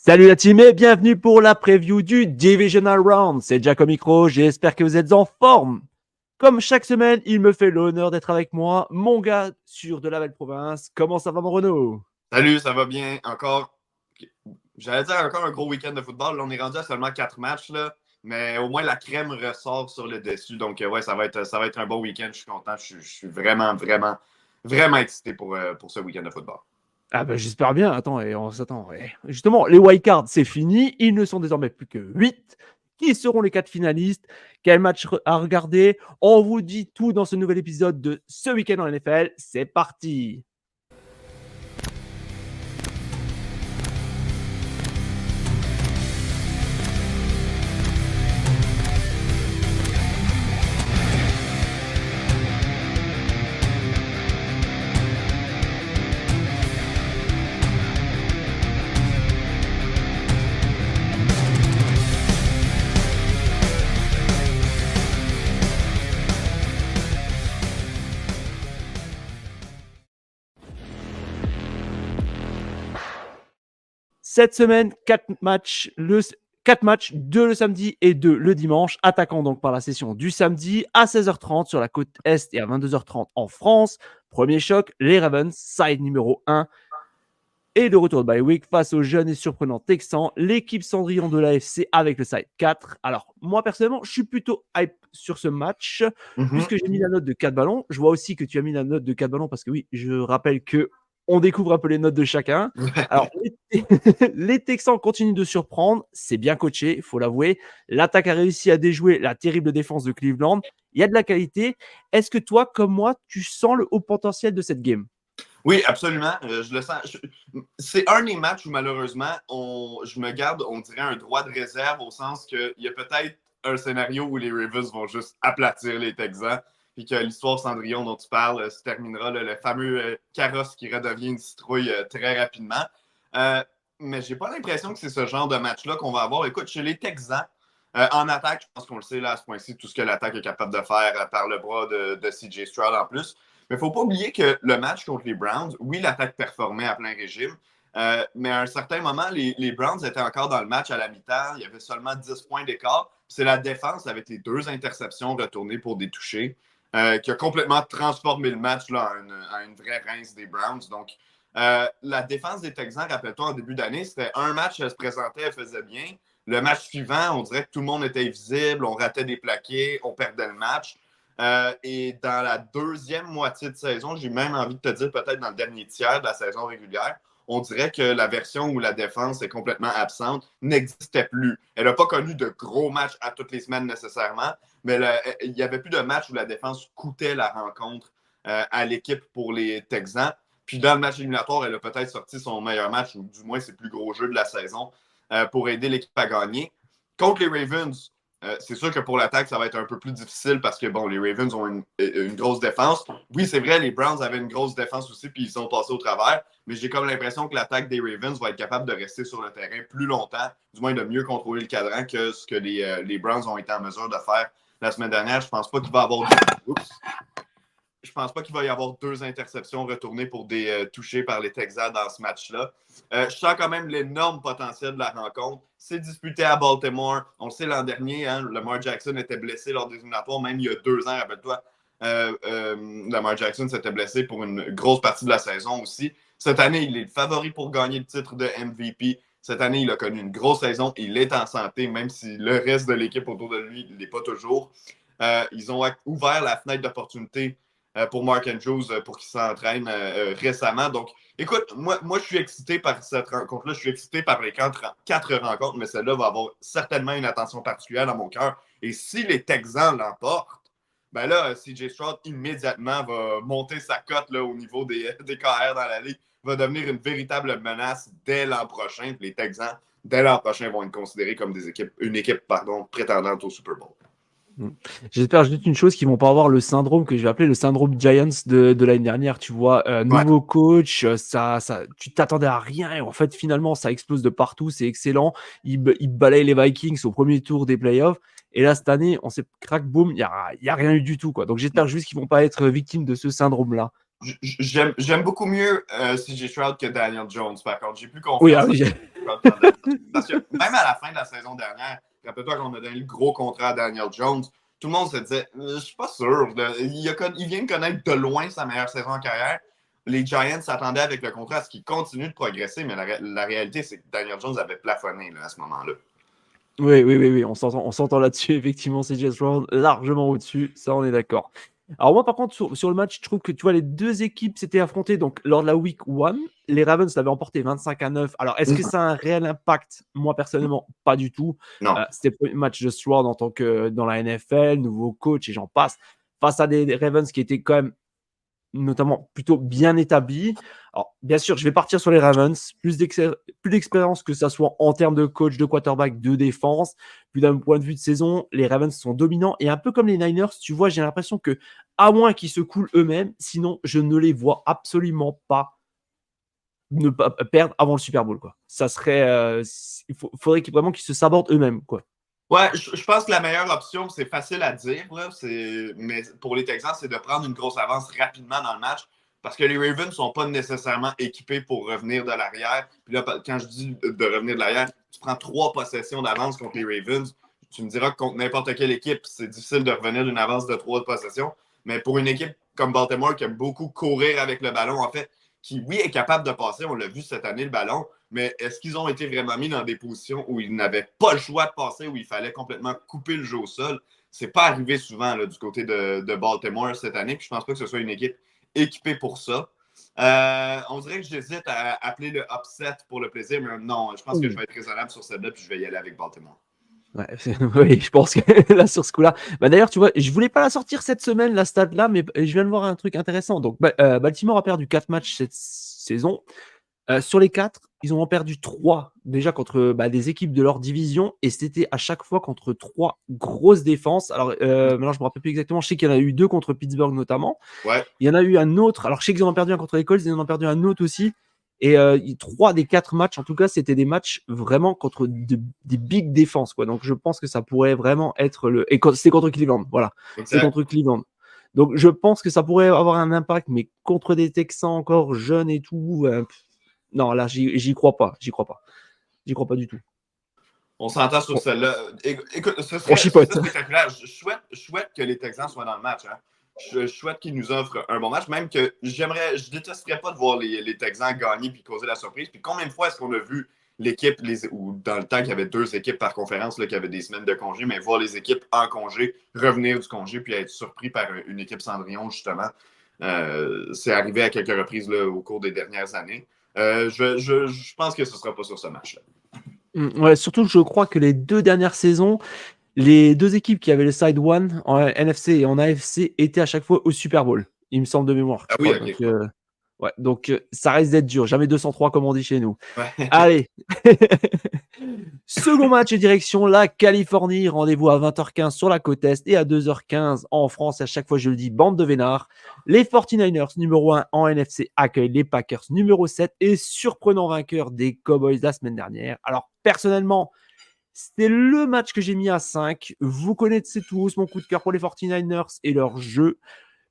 Salut la team et bienvenue pour la preview du Divisional Round. C'est Jack au micro, j'espère que vous êtes en forme. Comme chaque semaine, il me fait l'honneur d'être avec moi, mon gars sûr de la belle province. Comment ça va mon Renaud? Salut, ça va bien? J'allais dire encore un gros week-end de football. Là, on est rendu à seulement 4 matchs, là, mais au moins la crème ressort sur le dessus. Donc, ouais, ça va être un bon week-end. Je suis content. Je suis vraiment, vraiment, vraiment excité pour ce week-end de football. Ah ben j'espère bien. Attends, et on s'attend. Justement, les wildcards, c'est fini. Ils ne sont désormais plus que 8. Qui seront les 4 finalistes? Quel match à regarder? On vous dit tout dans ce nouvel épisode de ce week-end en NFL. C'est parti! Cette semaine, 4 matchs, 2 le samedi et 2 le dimanche. Attaquons donc par la session du samedi à 16h30 sur la côte Est et à 22h30 en France. Premier choc, les Ravens, side numéro 1. Et de retour de bye week face aux jeunes et surprenants Texans, l'équipe Cendrillon de l'AFC avec le side 4. Alors, moi personnellement, je suis plutôt hype sur ce match, puisque j'ai mis la note de 4 ballons. Je vois aussi que tu as mis la note de 4 ballons, parce que oui, je rappelle que on découvre un peu les notes de chacun. Alors, les Texans continuent de surprendre, c'est bien coaché, il faut l'avouer. L'attaque a réussi à déjouer la terrible défense de Cleveland. Il y a de la qualité. Est-ce que toi, comme moi, tu sens le haut potentiel de cette game? Oui, absolument. Je le sens. C'est un des matchs où malheureusement, je me garde, on dirait, un droit de réserve au sens qu'il y a peut-être un scénario où les Ravens vont juste aplatir les Texans, puis que l'histoire Cendrillon dont tu parles se terminera, le fameux carrosse qui redevient une citrouille très rapidement. Mais j'ai pas l'impression que c'est ce genre de match-là qu'on va avoir. Écoute, chez les Texans, en attaque, je pense qu'on le sait là, à ce point-ci, tout ce que l'attaque est capable de faire par le bras de CJ Stroud en plus. Mais il ne faut pas oublier que le match contre les Browns, oui, l'attaque performait à plein régime, mais à un certain moment, les Browns étaient encore dans le match à la mi-temps. Il y avait seulement 10 points d'écart. C'est la défense avec les 2 interceptions retournées pour des touchés qui a complètement transformé le match là, en une vraie rince des Browns. Donc, la défense des Texans, rappelle-toi, en début d'année, c'était un match, elle se présentait, elle faisait bien. Le match suivant, on dirait que tout le monde était invisible, on ratait des plaqués, on perdait le match. Et dans la deuxième moitié de saison, j'ai même envie de te dire peut-être dans le dernier tiers de la saison régulière, on dirait que la version où la défense est complètement absente n'existait plus. Elle n'a pas connu de gros matchs à toutes les semaines nécessairement, mais il n'y avait plus de match où la défense coûtait la rencontre à l'équipe pour les Texans. Puis dans le match éliminatoire, elle a peut-être sorti son meilleur match, ou du moins ses plus gros jeux de la saison, pour aider l'équipe à gagner. Contre les Ravens, c'est sûr que pour l'attaque, ça va être un peu plus difficile parce que, bon, les Ravens ont une grosse défense. Oui, c'est vrai, les Browns avaient une grosse défense aussi, puis ils sont passés au travers. Mais j'ai comme l'impression que l'attaque des Ravens va être capable de rester sur le terrain plus longtemps, du moins de mieux contrôler le cadran que ce que les Browns ont été en mesure de faire la semaine dernière. Je pense pas qu'il va avoir... Je pense pas qu'il va y avoir 2 interceptions retournées pour des touchés par les Texans dans ce match-là. Je sens quand même l'énorme potentiel de la rencontre. C'est disputé à Baltimore. On le sait l'an dernier, hein, Lamar Jackson était blessé lors des éliminatoires, même il y a 2 ans, rappelle-toi. Lamar Jackson s'était blessé pour une grosse partie de la saison aussi. Cette année, il est le favori pour gagner le titre de MVP. Cette année, il a connu une grosse saison. Il est en santé, même si le reste de l'équipe autour de lui ne l'est pas toujours. Ils ont ouvert la fenêtre d'opportunité pour Mark Andrews pour qu'il s'entraîne récemment. Donc, écoute, moi, je suis excité par cette rencontre-là. Je suis excité par les 4 rencontres, mais celle-là va avoir certainement une attention particulière dans mon cœur. Et si les Texans l'emportent, ben là, CJ Stroud, immédiatement, va monter sa cote là, au niveau des KR dans la ligue, va devenir une véritable menace dès l'an prochain. Les Texans, dès l'an prochain, vont être considérés comme une équipe prétendante au Super Bowl. J'espère juste une chose, qu'ils vont pas avoir le syndrome que je vais appeler le syndrome Giants de l'année dernière, tu vois, nouveau coach, tu t'attendais à rien et en fait finalement ça explose de partout, c'est excellent, ils balayent les Vikings au premier tour des playoffs et là cette année on s'est crack boum, il y a rien eu du tout quoi, donc j'espère juste qu'ils vont pas être victimes de ce syndrome là. J'aime beaucoup mieux CJ Stroud que Daniel Jones, par contre. J'ai plus Oui, confiance en oui. CJ Stroud. même à la fin de la saison dernière, rappelle-toi qu'on a donné le gros contrat à Daniel Jones, tout le monde se disait, je suis pas sûr, il vient de connaître de loin sa meilleure saison en carrière. Les Giants s'attendaient avec le contrat à ce qu'il continue de progresser, mais la réalité, c'est que Daniel Jones avait plafonné là, à ce moment-là. Oui, on s'entend là-dessus. Effectivement, c'est Jess Brown largement au-dessus. Ça, on est d'accord. Alors, moi, par contre, sur le match, je trouve que tu vois, les deux équipes s'étaient affrontées. Donc, lors de la week 1, les Ravens l'avaient emporté 25-9. Alors, est-ce que ça a un réel impact? Moi, personnellement, pas du tout. Non. C'était le premier match de Stroud en tant que dans la NFL, nouveau coach et j'en passe. Face à des Ravens qui étaient quand même notamment plutôt bien établi. Alors, bien sûr, je vais partir sur les Ravens, plus d'expérience que ça soit en termes de coach, de quarterback, de défense. Puis d'un point de vue de saison, les Ravens sont dominants. Et un peu comme les Niners, tu vois, j'ai l'impression que, à moins qu'ils se coulent eux-mêmes, sinon je ne les vois absolument pas ne pas perdre avant le Super Bowl, quoi. Ça serait, faudrait vraiment qu'ils se sabordent eux-mêmes, quoi. Ouais, je pense que la meilleure option, c'est facile à dire, là, mais pour les Texans, c'est de prendre une grosse avance rapidement dans le match parce que les Ravens ne sont pas nécessairement équipés pour revenir de l'arrière. Puis là, quand je dis de revenir de l'arrière, tu prends 3 possessions d'avance contre les Ravens. Tu me diras que contre n'importe quelle équipe, c'est difficile de revenir d'une avance de 3 possessions. Mais pour une équipe comme Baltimore qui aime beaucoup courir avec le ballon, en fait, qui, oui, est capable de passer, on l'a vu cette année, le ballon, mais est-ce qu'ils ont été vraiment mis dans des positions où ils n'avaient pas le choix de passer, où il fallait complètement couper le jeu au sol? C'est pas arrivé souvent là, du côté de Baltimore cette année, puis je pense pas que ce soit une équipe équipée pour ça. On dirait que j'hésite à appeler le upset pour le plaisir, mais non, je pense que je vais être raisonnable sur celle-là, puis je vais y aller avec Baltimore. Ouais, oui, je pense que là, sur ce coup-là. Bah, d'ailleurs, tu vois, je voulais pas la sortir cette semaine, la stat-là, mais je viens de voir un truc intéressant. Donc, Baltimore a perdu 4 matchs cette saison. Sur les 4, ils en ont perdu 3 déjà contre des équipes de leur division et c'était à chaque fois contre 3 grosses défenses. Alors, maintenant, je me rappelle plus exactement. Je sais qu'il y en a eu 2 contre Pittsburgh notamment. Ouais. Il y en a eu un autre. Alors, je sais qu'ils en ont perdu un contre les Colts, ils en ont perdu un autre aussi. Et 3 des 4 matchs, en tout cas, c'était des matchs vraiment contre des big défenses, quoi. Donc, je pense que ça pourrait vraiment être le. Et c'est contre Cleveland, voilà. Exact. C'est contre Cleveland. Donc, je pense que ça pourrait avoir un impact, mais contre des Texans encore jeunes et tout. Non, là, j'y crois pas. J'y crois pas. J'y crois pas du tout. On s'entend sur celle-là. Écoute, ce On serait chipote. spectaculaire. Je souhaite que les Texans soient dans le match. Hein. Je souhaite qu'ils nous offrent un bon match. Même que je détesterais pas de voir les Texans gagner puis causer la surprise. Puis combien de fois est-ce qu'on a vu l'équipe, ou dans le temps qu'il y avait 2 équipes par conférence, là, qui avaient des semaines de congé, mais voir les équipes en congé, revenir du congé puis être surpris par une équipe Cendrillon, justement. C'est arrivé à quelques reprises là, au cours des dernières années. Je pense que ce ne sera pas sur ce match-là. Ouais, surtout, je crois que les 2 dernières saisons, les 2 équipes qui avaient le side one en NFC et en AFC étaient à chaque fois au Super Bowl. Il me semble de mémoire. Ah Je oui, crois. ok. Donc, donc ça risque d'être dur. Jamais 203 comme on dit chez nous. Ouais. Allez. Second match et direction la Californie. Rendez-vous à 20h15 sur la côte Est et à 2h15 en France. À chaque fois, je le dis, bande de vénards. Les 49ers, numéro 1 en NFC, accueillent les Packers, numéro 7 et surprenant vainqueur des Cowboys la semaine dernière. Alors, personnellement, c'était le match que j'ai mis à 5. Vous connaissez tous mon coup de cœur pour les 49ers et leur jeu.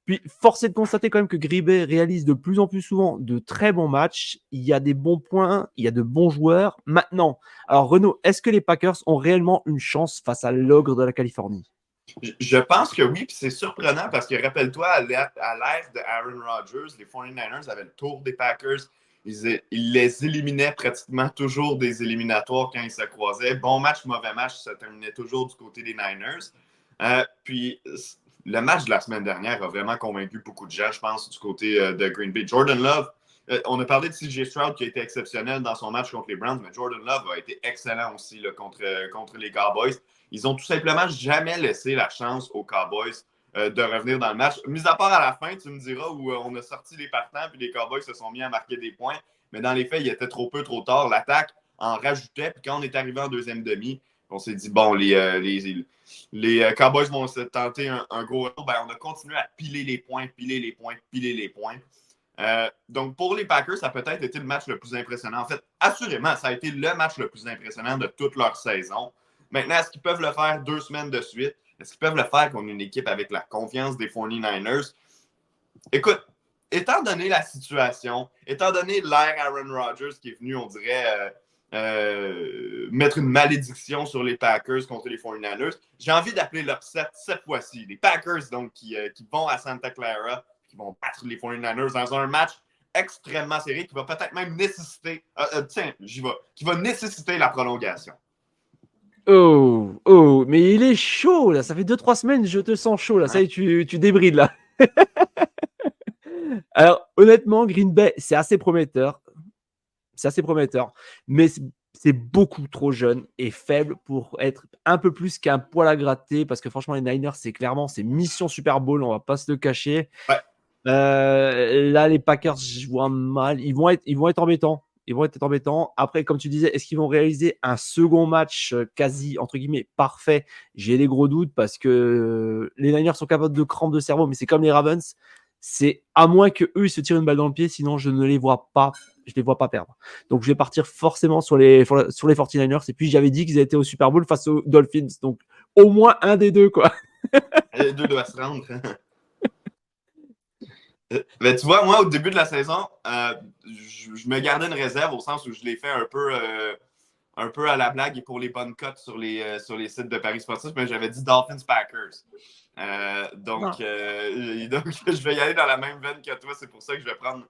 Puis, force est de constater quand même que Green Bay réalise de plus en plus souvent de très bons matchs. Il y a des bons points, il y a de bons joueurs. Maintenant, alors Renaud, est-ce que les Packers ont réellement une chance face à l'ogre de la Californie? Je pense que oui, puis c'est surprenant parce que rappelle-toi, à l'ère de Aaron Rodgers, les 49ers avaient le tour des Packers. Ils les éliminaient pratiquement toujours des éliminatoires quand ils se croisaient. Bon match, mauvais match, ça terminait toujours du côté des Niners. Puis le match de la semaine dernière a vraiment convaincu beaucoup de gens, je pense, du côté de Green Bay. Jordan Love, on a parlé de CJ Stroud qui a été exceptionnel dans son match contre les Browns, mais Jordan Love a été excellent aussi là, contre les Cowboys. Ils ont tout simplement jamais laissé la chance aux Cowboys de revenir dans le match. Mis à part à la fin, tu me diras, où on a sorti les partants puis les Cowboys se sont mis à marquer des points. Mais dans les faits, il était trop peu, trop tard. L'attaque en rajoutait. Puis quand on est arrivé en deuxième demi, on s'est dit, bon, les Cowboys vont se tenter un gros retour. Ben, on a continué à piler les points, piler les points, piler les points. Donc, pour les Packers, ça a peut-être été le match le plus impressionnant. En fait, assurément, ça a été le match le plus impressionnant de toute leur saison. Maintenant, est-ce qu'ils peuvent le faire 2 semaines de suite? Est-ce qu'ils peuvent le faire contre une équipe avec la confiance des 49ers? Écoute, étant donné la situation, étant donné l'ère Aaron Rodgers qui est venu, on dirait, mettre une malédiction sur les Packers contre les 49ers. J'ai envie d'appeler l'upset cette fois-ci. Les Packers, donc, qui vont à Santa Clara, qui vont battre les 49ers dans un match extrêmement serré qui va peut-être même nécessiter, qui va nécessiter la prolongation. Oh, mais il est chaud là, ça fait 2-3 semaines, je te sens chaud là, ça y est, tu débrides là. Alors, honnêtement, Green Bay, c'est assez prometteur, mais c'est beaucoup trop jeune et faible pour être un peu plus qu'un poil à gratter, parce que franchement, les Niners, c'est mission Super Bowl, on va pas se le cacher. Ouais. Là, les Packers, je vois mal, ils vont être embêtants. Après, comme tu disais, est-ce qu'ils vont réaliser un second match quasi, entre guillemets, parfait? J'ai des gros doutes parce que les Niners sont capables de crampes de cerveau, mais c'est comme les Ravens. C'est à moins qu'eux, ils se tirent une balle dans le pied, sinon je ne les vois pas. Je les vois pas perdre. Donc, je vais partir forcément sur les 49ers. Et puis, j'avais dit qu'ils étaient au Super Bowl face aux Dolphins. Donc, au moins un des deux, quoi. Les deux doivent se rendre. Mais tu vois, moi, au début de la saison, je me gardais une réserve au sens où je l'ai fait un peu à la blague et pour les bonnes cotes sur les sites de Paris Sportif, mais j'avais dit Dolphins Packers. Donc, je vais y aller dans la même veine que toi. C'est pour ça que je vais prendre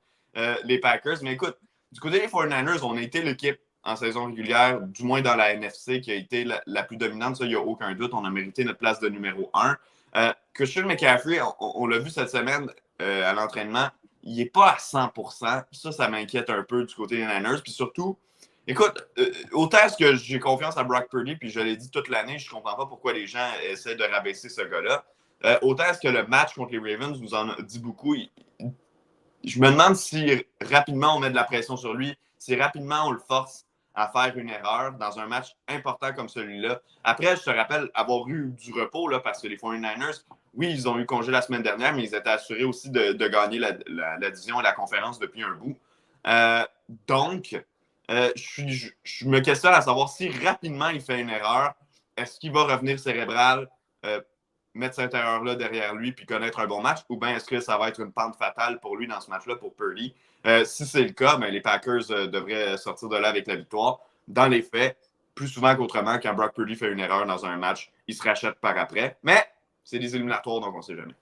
les Packers. Mais écoute, du côté des 49ers, on a été l'équipe en saison régulière, du moins dans la NFC, qui a été la plus dominante. Ça, il n'y a aucun doute. On a mérité notre place de numéro 1. Christian McCaffrey, on l'a vu cette semaine à l'entraînement, il n'est pas à 100%. Ça m'inquiète un peu du côté des Niners. Puis surtout, écoute, autant est-ce que j'ai confiance à Brock Purdy, puis je l'ai dit toute l'année, je ne comprends pas pourquoi les gens essaient de rabaisser ce gars-là. Autant est-ce que le match contre les Ravens nous en dit beaucoup. Je me demande si rapidement on met de la pression sur lui, si rapidement on le force à faire une erreur dans un match important comme celui-là. Après, je te rappelle avoir eu du repos là, parce que les 49ers, oui, ils ont eu congé la semaine dernière, mais ils étaient assurés aussi de gagner la division et la conférence depuis un bout. Donc, je me questionne à savoir si rapidement il fait une erreur, est-ce qu'il va revenir cérébral, mettre cette erreur-là derrière lui puis connaître un bon match, ou bien est-ce que ça va être une pente fatale pour lui dans ce match-là, pour Purdy? Si c'est le cas, ben, les Packers devraient sortir de là avec la victoire. Dans les faits, plus souvent qu'autrement, quand Brock Purdy fait une erreur dans un match, il se rachète par après. Mais c'est des éliminatoires, donc on ne sait jamais.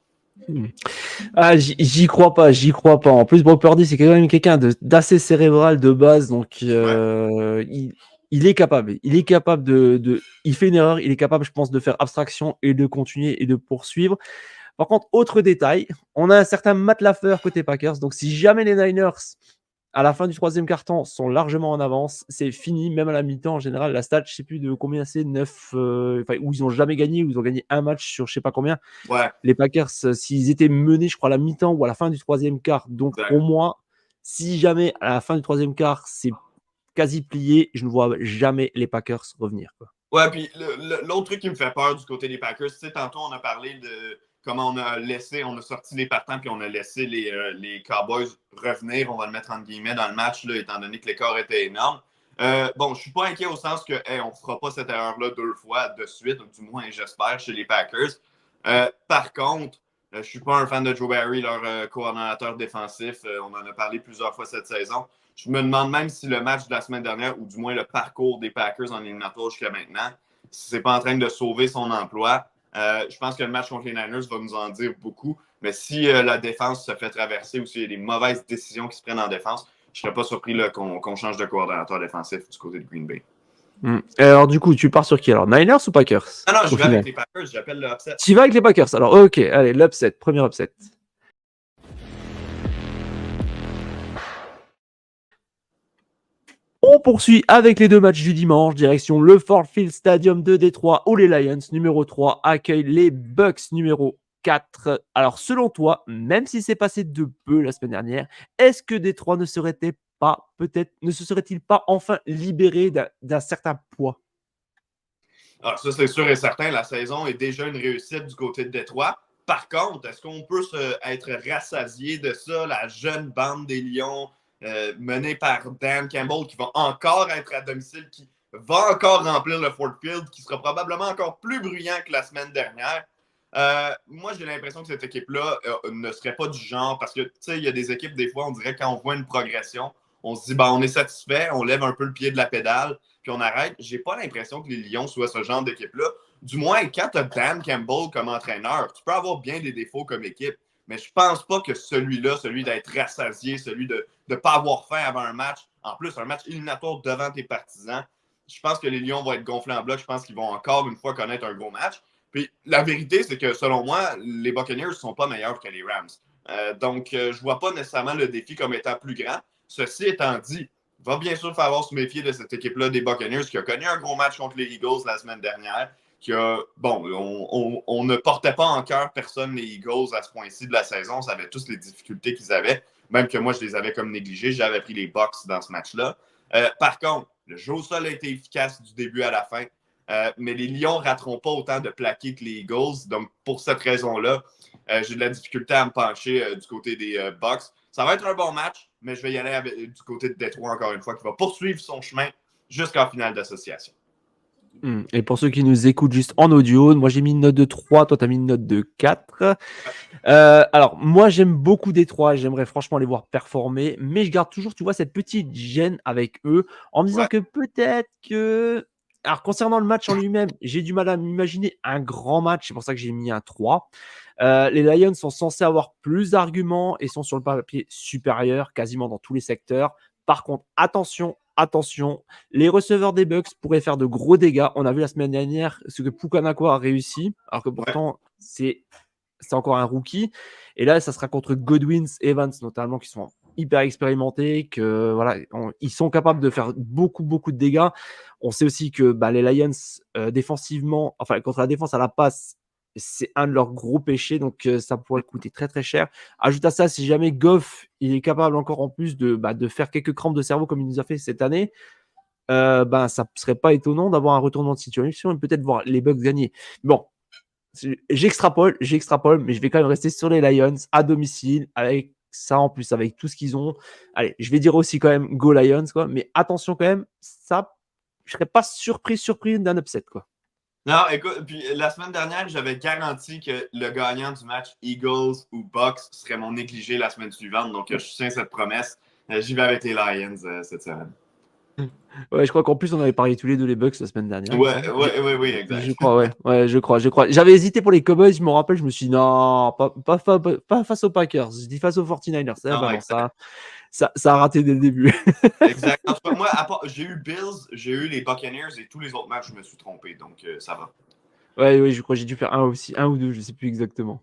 Ah, j'y crois pas. En plus, Brock Purdy, c'est quand même quelqu'un d'assez cérébral de base, donc il est capable. Il fait une erreur, il est capable, je pense, de faire abstraction et de continuer et de poursuivre. Par contre, autre détail, on a un certain Matt Lafleur côté Packers. Donc, si jamais les Niners, à la fin du troisième quart-temps, sont largement en avance, c'est fini. Même à la mi-temps, en général, la stat, je ne sais plus de combien c'est, 9, où ils n'ont jamais gagné, où ils ont gagné un match sur je ne sais pas combien. Ouais. Les Packers, s'ils étaient menés, je crois, à la mi-temps ou à la fin du troisième quart. Donc, pour moi, si jamais à la fin du troisième quart, c'est quasi plié, je ne vois jamais les Packers revenir, quoi. Ouais, puis l'autre truc qui me fait peur du côté des Packers, tu sais, tantôt on a parlé de comment on a sorti les partants puis on a laissé les Cowboys revenir, on va le mettre entre guillemets dans le match, là, étant donné que l'écart était énorme. Bon, je suis pas inquiet au sens que on ne fera pas cette erreur-là 2 fois de suite, du moins j'espère, chez les Packers. Par contre, je suis pas un fan de Joe Barry, leur coordonnateur défensif. On en a parlé plusieurs fois cette saison. Je me demande même si le match de la semaine dernière, ou du moins le parcours des Packers en éliminatoire jusqu'à maintenant, si c'est pas en train de sauver son emploi. Je pense que le match contre les Niners va nous en dire beaucoup. Mais si la défense se fait traverser ou s'il y a des mauvaises décisions qui se prennent en défense, je ne serais pas surpris qu'on change de coordonnateur défensif du côté de Green Bay. Alors, du coup, tu pars sur qui alors? Niners ou Packers? Non, je vais avec les Packers, j'appelle le upset. Tu vas avec les Packers. Alors, ok, allez, l'upset, premier upset. On poursuit avec les deux matchs du dimanche, direction le Ford Field Stadium de Détroit, où les Lions, numéro 3, accueillent les Bucks, numéro 4. Alors, selon toi, même si c'est passé de peu la semaine dernière, est-ce que Détroit ne se serait-il pas enfin libéré d'un certain poids? Alors, ça, c'est sûr et certain, la saison est déjà une réussite du côté de Détroit. Par contre, est-ce qu'on peut être rassasié de ça, la jeune bande des Lions menée par Dan Campbell, qui va encore être à domicile, qui va encore remplir le Ford Field, qui sera probablement encore plus bruyant que la semaine dernière? Moi, j'ai l'impression que cette équipe-là ne serait pas du genre, parce que, tu sais, il y a des équipes, des fois, on dirait quand on voit une progression, on se dit, on est satisfait, on lève un peu le pied de la pédale, puis on arrête. J'ai pas l'impression que les Lions soient ce genre d'équipe-là. Du moins, quand tu as Dan Campbell comme entraîneur, tu peux avoir bien des défauts comme équipe, mais je pense pas que celui-là, celui d'être rassasié, celui de ne pas avoir faim avant un match, en plus, un match éliminatoire devant tes partisans, je pense que les Lions vont être gonflés en bloc. Je pense qu'ils vont encore une fois connaître un gros match. Puis la vérité, c'est que selon moi, les Buccaneers ne sont pas meilleurs que les Rams. Donc, je ne vois pas nécessairement le défi comme étant plus grand. Ceci étant dit, il va bien sûr falloir se méfier de cette équipe-là des Buccaneers qui a connu un gros match contre les Eagles la semaine dernière. On ne portait pas en cœur personne les Eagles à ce point-ci de la saison. On savait tous les difficultés qu'ils avaient. Même que moi, je les avais comme négligés. J'avais pris les Bucs dans ce match-là. Par contre, le jeu au sol a été efficace du début à la fin. Mais les Lions ne rateront pas autant de plaqués que les Eagles. Donc, pour cette raison-là, j'ai de la difficulté à me pencher du côté des Bucs. Ça va être un bon match, mais je vais y aller du côté de Détroit, encore une fois, qui va poursuivre son chemin jusqu'en finale d'association. Et pour ceux qui nous écoutent juste en audio, moi j'ai mis une note de 3, toi tu as mis une note de 4. Alors, moi j'aime beaucoup Détroit, j'aimerais franchement les voir performer, mais je garde toujours, tu vois, cette petite gêne avec eux, en me disant que peut-être que... Alors, concernant le match en lui-même, j'ai du mal à m'imaginer un grand match, c'est pour ça que j'ai mis un 3. Les Lions sont censés avoir plus d'arguments et sont sur le papier supérieurs quasiment dans tous les secteurs. Par contre, attention, les receveurs des Bucks pourraient faire de gros dégâts. On a vu la semaine dernière ce que Pukanakwa a réussi, alors que pourtant, c'est encore un rookie. Et là, ça sera contre Godwin, Evans notamment, qui sont hyper expérimentés, que voilà, ils sont capables de faire beaucoup de dégâts. On sait aussi que les Lions, défensivement, enfin, contre la défense à la passe, c'est un de leurs gros péchés, donc ça pourrait coûter très cher. Ajoute à ça, si jamais Goff, il est capable encore en plus de faire quelques crampes de cerveau comme il nous a fait cette année, ça ne serait pas étonnant d'avoir un retournement de situation et peut-être voir les Bucks gagner. Bon, j'extrapole, mais je vais quand même rester sur les Lions à domicile, avec ça en plus, avec tout ce qu'ils ont. Allez, je vais dire aussi quand même Go Lions, quoi, mais attention quand même, ça, je serais pas surpris d'un upset, quoi. Non, écoute, puis la semaine dernière, j'avais garanti que le gagnant du match Eagles ou Bucks serait mon négligé la semaine suivante. Donc, je tiens cette promesse. J'y vais avec les Lions cette semaine. Ouais, je crois qu'en plus, on avait parlé tous les deux les Bucks la semaine dernière. Oui, exact. Je crois, ouais, je crois. J'avais hésité pour les Cowboys, je me rappelle, je me suis dit non, pas face aux Packers, je dis face aux 49ers. Non, ça a raté dès le début. Exact. En tout cas, moi, j'ai eu Bills, j'ai eu les Buccaneers et tous les autres matchs, je me suis trompé. Donc, ça va. Ouais, je crois que j'ai dû faire un ou deux, je sais plus exactement.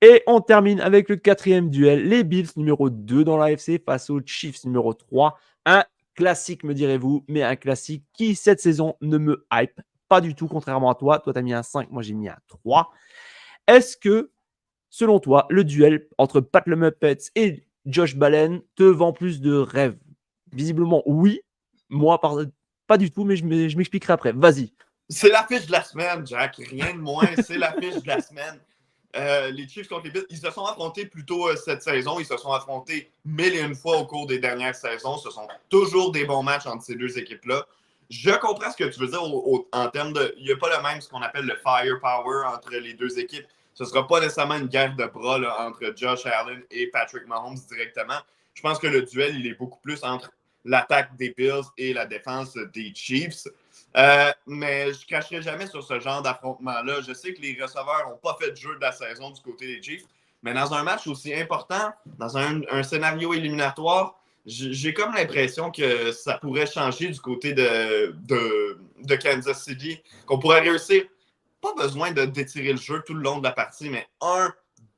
Et on termine avec le 4e duel. Les Bills numéro 2 dans l'AFC face aux Chiefs numéro 3. Un classique, me direz-vous, mais un classique qui, cette saison, ne me hype pas du tout, contrairement à toi. Toi, tu as mis un 5, moi, j'ai mis un 3. Est-ce que, selon toi, le duel entre Pat le Muppets et Josh Allen te vend plus de rêves? Visiblement, oui. Moi, pas du tout, mais je m'expliquerai après. Vas-y. C'est l'affiche de la semaine, Jack. Rien de moins. C'est l'affiche de la semaine. Les Chiefs contre les Bills, ils se sont affrontés plus tôt cette saison. Ils se sont affrontés 1001 fois au cours des dernières saisons. Ce sont toujours des bons matchs entre ces deux équipes-là. Je comprends ce que tu veux dire en termes de... Il n'y a pas le même, ce qu'on appelle le firepower entre les deux équipes. Ce ne sera pas nécessairement une guerre de bras là, entre Josh Allen et Patrick Mahomes directement. Je pense que le duel, il est beaucoup plus entre l'attaque des Bills et la défense des Chiefs. Mais je ne cracherai jamais sur ce genre d'affrontement-là. Je sais que les receveurs n'ont pas fait de jeu de la saison du côté des Chiefs, mais dans un match aussi important, dans un scénario éliminatoire, j'ai comme l'impression que ça pourrait changer du côté de Kansas City, qu'on pourrait réussir. Pas besoin d'étirer le jeu tout le long de la partie, mais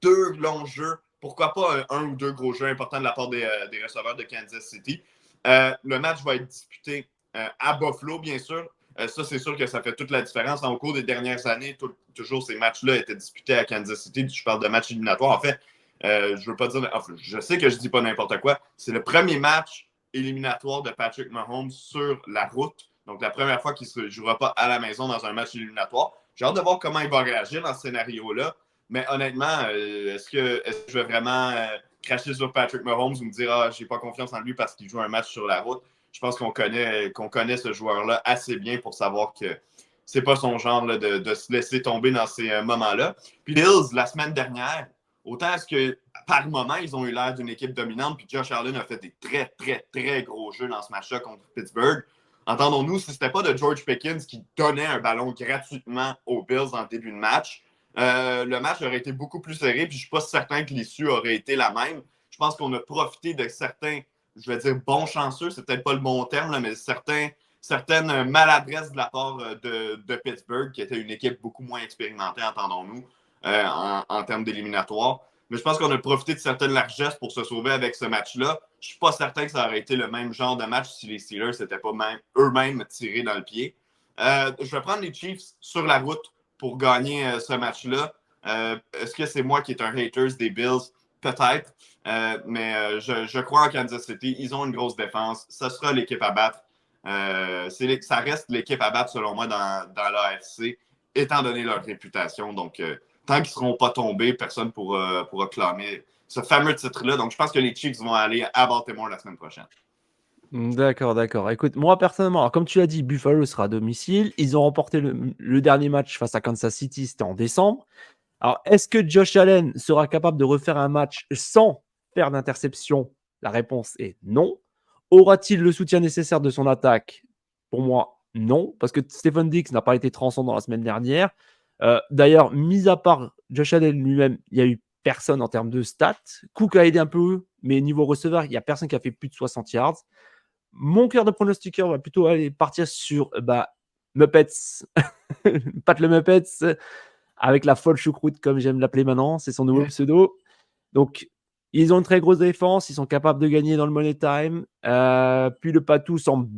2 longs jeux. Pourquoi pas un ou 2 gros jeux importants de la part des receveurs de Kansas City. Le match va être disputé à Buffalo, bien sûr. Ça, c'est sûr que ça fait toute la différence. Au cours des dernières années, toujours ces matchs-là étaient disputés à Kansas City. Je parle de matchs éliminatoires. En fait, je veux pas dire... Enfin, je sais que je dis pas n'importe quoi. C'est le premier match éliminatoire de Patrick Mahomes sur la route. Donc, la première fois qu'il ne se jouera pas à la maison dans un match éliminatoire. J'ai hâte de voir comment il va réagir dans ce scénario-là. Mais honnêtement, est-ce que je vais vraiment cracher sur Patrick Mahomes ou me dire j'ai pas confiance en lui parce qu'il joue un match sur la route? Je pense qu'on connaît ce joueur-là assez bien pour savoir que c'est pas son genre là, de se laisser tomber dans ces moments-là. Puis Bills, la semaine dernière, autant est-ce que par moment, ils ont eu l'air d'une équipe dominante, puis Josh Allen a fait des très, très, très gros jeux dans ce match-là contre Pittsburgh. Entendons-nous, si c'était pas de George Pickens qui donnait un ballon gratuitement aux Bills en début de match, le match aurait été beaucoup plus serré, puis je suis pas certain que l'issue aurait été la même. Je pense qu'on a profité de certains, je vais dire bons chanceux, c'est peut-être pas le bon terme, là, mais certaines maladresses de la part de Pittsburgh, qui était une équipe beaucoup moins expérimentée, entendons-nous, en termes d'éliminatoire. Mais je pense qu'on a profité de certaines largesses pour se sauver avec ce match-là. Je ne suis pas certain que ça aurait été le même genre de match si les Steelers n'étaient pas eux-mêmes tirés dans le pied. Je vais prendre les Chiefs sur la route pour gagner ce match-là. Est-ce que c'est moi qui est un hater des Bills? Peut-être. Mais je crois en Kansas City. Ils ont une grosse défense. Ce sera l'équipe à battre. Ça reste l'équipe à battre, selon moi, dans l'AFC, étant donné leur réputation. Donc, tant qu'ils ne seront pas tombés, personne ne pourra clamer ce fameux titre-là. Donc, je pense que les Chiefs vont aller à Baltimore la semaine prochaine. D'accord, d'accord. Écoute, moi personnellement, alors, comme tu l'as dit, Buffalo sera à domicile. Ils ont remporté le dernier match face à Kansas City, c'était en décembre. Alors, est-ce que Josh Allen sera capable de refaire un match sans faire d'interception? La réponse est non. Aura-t-il le soutien nécessaire de son attaque? Pour moi, non, parce que Stephen Diggs n'a pas été transcendant la semaine dernière. D'ailleurs, mis à part Josh Allen lui-même, il n'y a eu personne en termes de stats. Cook a aidé un peu, mais niveau receveur, il n'y a personne qui a fait plus de 60 yards. Mon cœur de pronostiqueur va plutôt aller partir sur Muppets. Pat le Muppets, avec la folle choucroute, comme j'aime l'appeler maintenant. C'est son nouveau pseudo. Donc, ils ont une très grosse défense. Ils sont capables de gagner dans le money time. Puis le Patou semble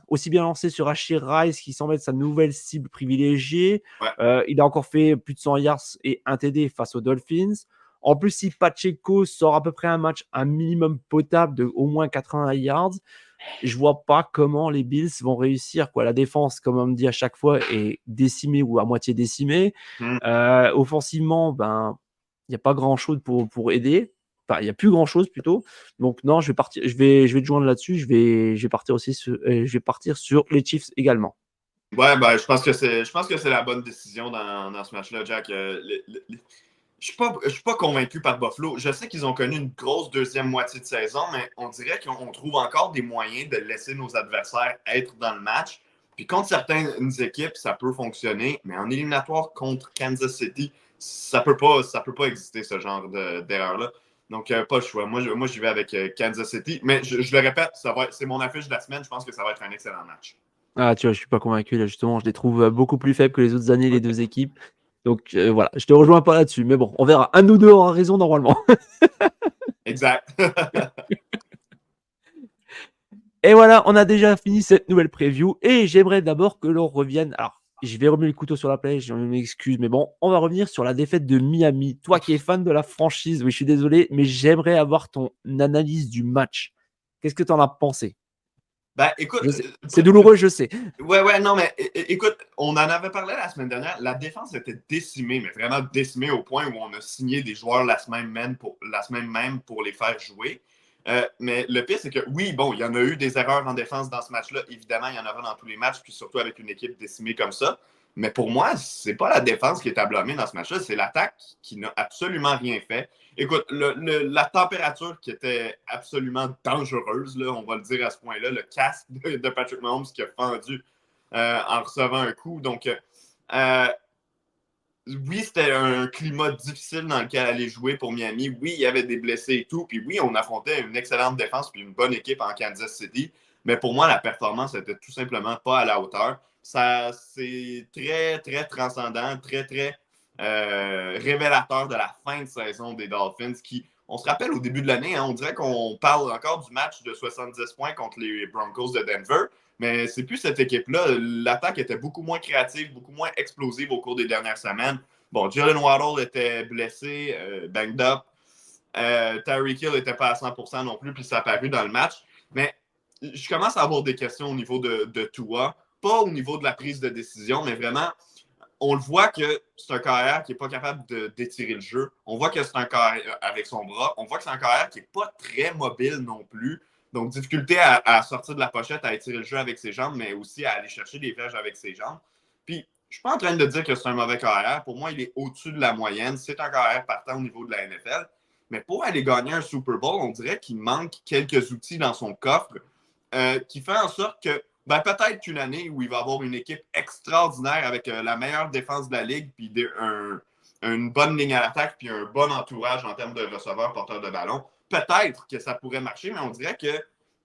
aussi bien lancé sur Rashee Rice, qui semble être sa nouvelle cible privilégiée. Ouais. Il a encore fait plus de 100 yards et un TD face aux Dolphins. En plus, si Pacheco sort à peu près un match un minimum potable de au moins 80 yards, je vois pas comment les Bills vont réussir. La défense, comme on me dit à chaque fois, est décimée ou à moitié décimée. Offensivement, il n'y a pas grand-chose pour aider. Enfin, il n'y a plus grand-chose plutôt. Donc non, je vais te joindre là-dessus. Je vais partir sur les Chiefs également. Ouais, je pense que c'est la bonne décision dans ce match-là, Jack. Je ne suis pas convaincu par Buffalo. Je sais qu'ils ont connu une grosse deuxième moitié de saison, mais on dirait qu'on trouve encore des moyens de laisser nos adversaires être dans le match. Puis contre certaines équipes, ça peut fonctionner, mais en éliminatoire contre Kansas City, ça peut pas exister ce genre d'erreur-là. Donc, pas le choix. Moi, j'y vais avec Kansas City. Mais je le répète, c'est mon affiche de la semaine. Je pense que ça va être un excellent match. Ah, tu vois, je suis pas convaincu là, justement. Je les trouve beaucoup plus faibles que les autres années, les deux équipes. Donc voilà, je te rejoins pas là-dessus. Mais bon, on verra. Un ou deux aura raison normalement. Exact. Et voilà, on a déjà fini cette nouvelle preview. Et j'aimerais d'abord que l'on revienne. Alors, je vais remettre le couteau sur la plaie, je m'excuse, mais bon, on va revenir sur la défaite de Miami. Toi qui es fan de la franchise, oui, je suis désolé, mais j'aimerais avoir ton analyse du match. Qu'est-ce que tu en as pensé? Écoute, c'est douloureux, je sais. Ouais, non, mais écoute, on en avait parlé la semaine dernière. La défense était décimée, mais vraiment décimée au point où on a signé des joueurs la semaine même pour les faire jouer. Mais le pire, c'est que oui, bon, il y en a eu des erreurs en défense dans ce match-là. Évidemment, il y en aura dans tous les matchs, puis surtout avec une équipe décimée comme ça. Mais pour moi, c'est pas la défense qui est à blâmer dans ce match-là, c'est l'attaque qui n'a absolument rien fait. Écoute, la température qui était absolument dangereuse, là, on va le dire à ce point-là, le casque de Patrick Mahomes qui a fendu en recevant un coup. Donc, oui, c'était un climat difficile dans lequel aller jouer pour Miami. Oui, il y avait des blessés et tout. Puis oui, on affrontait une excellente défense puis une bonne équipe en Kansas City. Mais pour moi, la performance n'était tout simplement pas à la hauteur. Ça, c'est très, très transcendant, très, très révélateur de la fin de saison des Dolphins qui, on se rappelle au début de l'année, on dirait qu'on parle encore du match de 70 points contre les Broncos de Denver. Mais c'est plus cette équipe-là. L'attaque était beaucoup moins créative, beaucoup moins explosive au cours des dernières semaines. Bon, Jalen Waddle était blessé, banged up. Tyreek Hill n'était pas à 100% non plus, puis ça a apparu dans le match. Mais je commence à avoir des questions au niveau de Tua. Pas au niveau de la prise de décision, mais vraiment, on le voit que c'est un carrière qui n'est pas capable d'étirer le jeu. On voit que c'est un carrière avec son bras. On voit que c'est un carrière qui n'est pas très mobile non plus. Donc, difficulté à sortir de la pochette, à étirer le jeu avec ses jambes, mais aussi à aller chercher des verges avec ses jambes. Puis, Je suis pas en train de dire que c'est un mauvais carrière. Pour moi, il est au-dessus de la moyenne. C'est un carrière partant au niveau de la NFL. Mais pour aller gagner un Super Bowl, on dirait qu'il manque quelques outils dans son coffre qui fait en sorte que peut-être qu'une année où il va avoir une équipe extraordinaire avec la meilleure défense de la ligue, puis une bonne ligne à l'attaque, puis un bon entourage en termes de receveurs porteurs de ballon, peut-être que ça pourrait marcher, mais on dirait que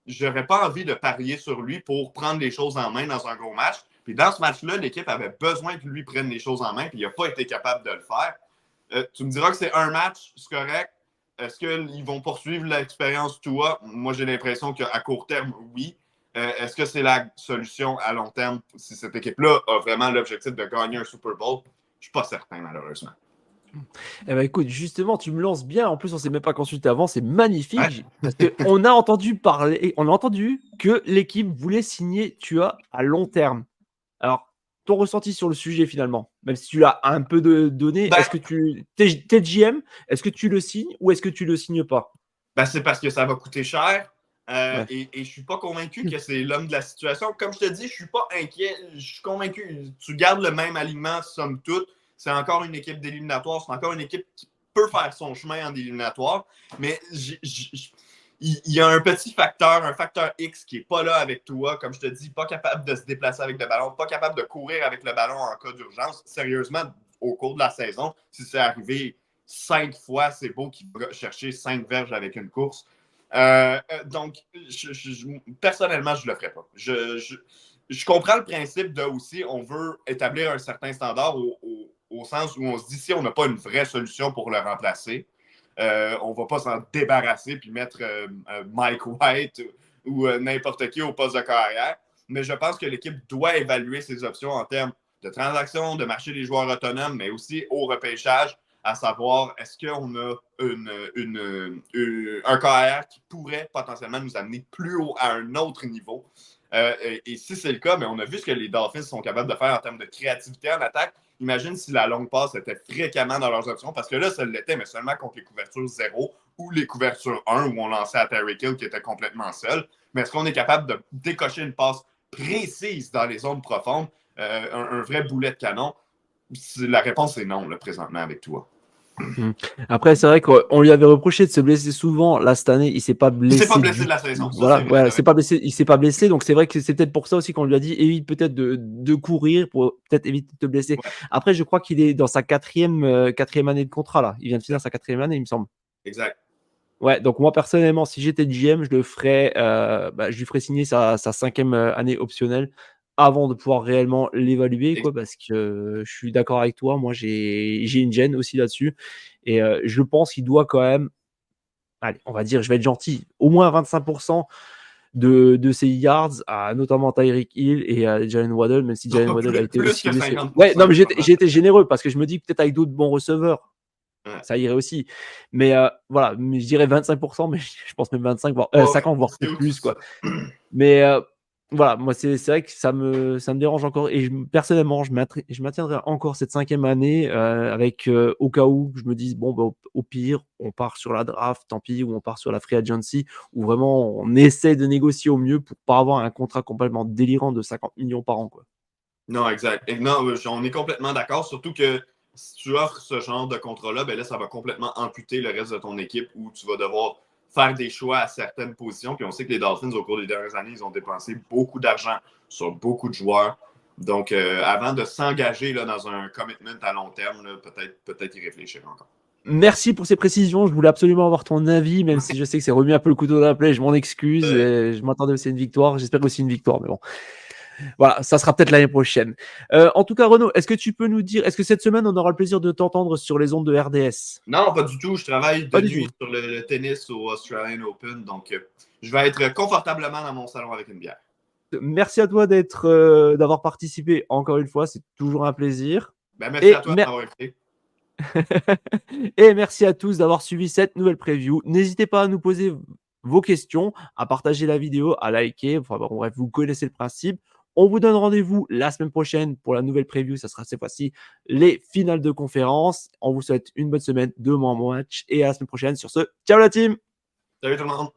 j'aurais pas envie de parier sur lui pour prendre les choses en main dans un gros match. Puis dans ce match-là, l'équipe avait besoin que lui prenne les choses en main, puis il n'a pas été capable de le faire. Tu me diras que c'est un match, c'est correct. Est-ce qu'ils vont poursuivre l'expérience Tua? Moi, j'ai l'impression qu'à court terme, oui. Est-ce que c'est la solution à long terme si cette équipe-là a vraiment l'objectif de gagner un Super Bowl? Je ne suis pas certain, malheureusement. Eh ben écoute, justement, tu me lances bien. En plus, on s'est même pas consulté avant. C'est magnifique Ouais. parce qu'on a entendu parler, on a entendu que l'équipe voulait signer Tua à long terme. Alors, ton ressenti sur le sujet finalement, même si tu l'as un peu donné, est-ce que t'es GM, est-ce que tu le signes ou est-ce que tu le signes pas? C'est parce que ça va coûter cher. Ouais. Et je suis pas convaincu que c'est l'homme de la situation. Comme je te dis, je suis pas inquiet. Je suis convaincu. Tu gardes le même alignement, somme toute. C'est encore une équipe d'éliminatoire. C'est encore une équipe qui peut faire son chemin en éliminatoire. Mais il y a un petit facteur, un facteur X qui n'est pas là avec toi. Comme je te dis, pas capable de se déplacer avec le ballon, pas capable de courir avec le ballon en cas d'urgence. Sérieusement, au cours de la saison, si c'est arrivé 5 fois, c'est beau qu'il va chercher 5 verges avec une course. Donc, personnellement, je ne le ferai pas. Je comprends le principe de aussi, on veut établir un certain standard au sens où on se dit, si on n'a pas une vraie solution pour le remplacer, on ne va pas s'en débarrasser puis mettre Mike White ou n'importe qui au poste de carrière. Mais je pense que l'équipe doit évaluer ses options en termes de transactions, de marché des joueurs autonomes, mais aussi au repêchage, à savoir est-ce qu'on a un carrière qui pourrait potentiellement nous amener plus haut à un autre niveau. Et si c'est le cas, mais on a vu ce que les Dolphins sont capables de faire en termes de créativité en attaque. Imagine si la longue passe était fréquemment dans leurs options, parce que là, ça l'était, mais seulement contre les couvertures 0 ou les couvertures 1 où on lançait à Tyreek Hill qui était complètement seul. Mais est-ce qu'on est capable de décocher une passe précise dans les zones profondes, un vrai boulet de canon? La réponse est non, là, présentement, avec toi. Après, c'est vrai qu'on lui avait reproché de se blesser souvent. Là, cette année, il s'est pas blessé. Il s'est pas blessé de la saison. Ça, voilà, vrai, s'est pas blessé, il s'est pas blessé. Donc, c'est vrai que c'est peut-être pour ça aussi qu'on lui a dit évite peut-être de courir pour peut-être éviter de te blesser. Ouais. Après, je crois qu'il est dans sa quatrième année de contrat. Là. Il vient de finir sa 4e année, il me semble. Exact. Ouais, donc moi, personnellement, si j'étais GM, je lui ferais signer sa 5e année optionnelle avant de pouvoir réellement l'évaluer, quoi, parce que je suis d'accord avec toi. Moi, j'ai une gêne aussi là-dessus. Et je pense qu'il doit quand même, allez, on va dire, je vais être gentil, au moins 25% de ses yards, à notamment Tyreek Hill et Jalen Waddle, même si Jalen Waddle a été plus aussi que blessé. 50%. Ouais, non, mais j'ai été généreux parce que je me dis que peut-être avec d'autres bons receveurs, ça irait aussi. Mais voilà, mais je dirais 25%, mais je pense même 25, voire 50, voire peut-être plus, quoi. Mais voilà, moi, c'est vrai que ça me dérange encore. Et personnellement, je maintiendrai encore cette 5e année avec, au cas où, je me dise, bon, bah, au pire, on part sur la draft, tant pis, ou on part sur la free agency, où vraiment, on essaie de négocier au mieux pour pas avoir un contrat complètement délirant de 50 millions par an, quoi. Non, exact. Et non, on est complètement d'accord, surtout que si tu offres ce genre de contrat-là, ben là, ça va complètement amputer le reste de ton équipe où tu vas devoir faire des choix à certaines positions. Puis on sait que les Dolphins, au cours des dernières années, ils ont dépensé beaucoup d'argent sur beaucoup de joueurs. Donc, avant de s'engager là, dans un commitment à long terme, là, peut-être y réfléchir encore. Merci pour ces précisions. Je voulais absolument avoir ton avis, même si je sais que c'est remis un peu le couteau dans la plaie. Je m'en excuse. Je m'attendais aussi à une victoire. J'espère aussi une victoire, mais bon. Voilà, ça sera peut-être l'année prochaine. En tout cas, Renaud, est-ce que tu peux nous dire, est-ce que cette semaine, on aura le plaisir de t'entendre sur les ondes de RDS? Non, pas du tout. Je travaille de nuit sur le tennis au Australian Open. Donc, je vais être confortablement dans mon salon avec une bière. Merci à toi d'avoir participé encore une fois. C'est toujours un plaisir. Merci à toi d'avoir invité. Et merci à tous d'avoir suivi cette nouvelle preview. N'hésitez pas à nous poser vos questions, à partager la vidéo, à liker. Enfin, bon, bref, vous connaissez le principe. On vous donne rendez-vous la semaine prochaine pour la nouvelle preview. Ça sera cette fois-ci les finales de conférence. On vous souhaite une bonne semaine, 2 mois en match et à la semaine prochaine. Sur ce, ciao la team! Salut tout le monde!